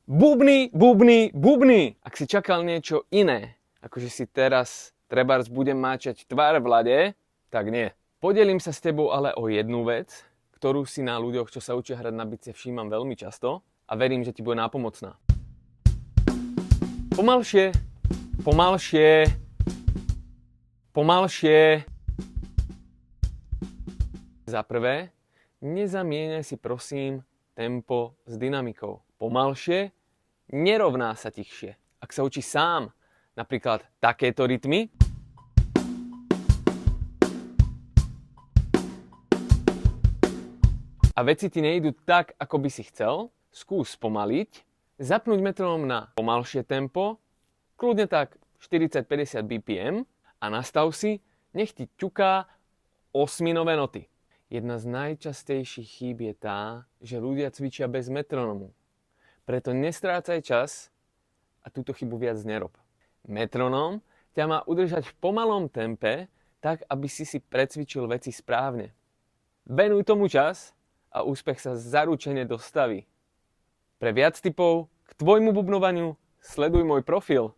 Bubny, bubny, bubny! Ak si čakal niečo iné, akože si teraz trebárs budem máčať tvár v lade, tak nie. Podelím sa s tebou ale o jednu vec, ktorú si na ľuďoch, čo sa učia hrať na bicie, všímam veľmi často a verím, že ti bude nápomocná. Pomalšie, pomalšie, pomalšie. Za prvé, nezamieňaj si prosím tempo s dynamikou. Pomalšie nerovná sa tichšie. Ak sa učí sám napríklad takéto rytmy, a veci ti nejdu tak, ako by si chcel, skús spomaliť, zapnúť metronóm na pomalšie tempo, kľudne tak 40-50 BPM a nastav si, nech ti ťuká osminové noty. Jedna z najčastejších chýb je tá, že ľudia cvičia bez metronómu. Preto nestrácaj čas a túto chybu viac nerob. Metronóm ťa má udržať v pomalom tempe, tak aby si precvičil veci správne. Venuj tomu čas a úspech sa zaručene dostaví. Pre viac tipov k tvojmu bubnovaniu sleduj môj profil.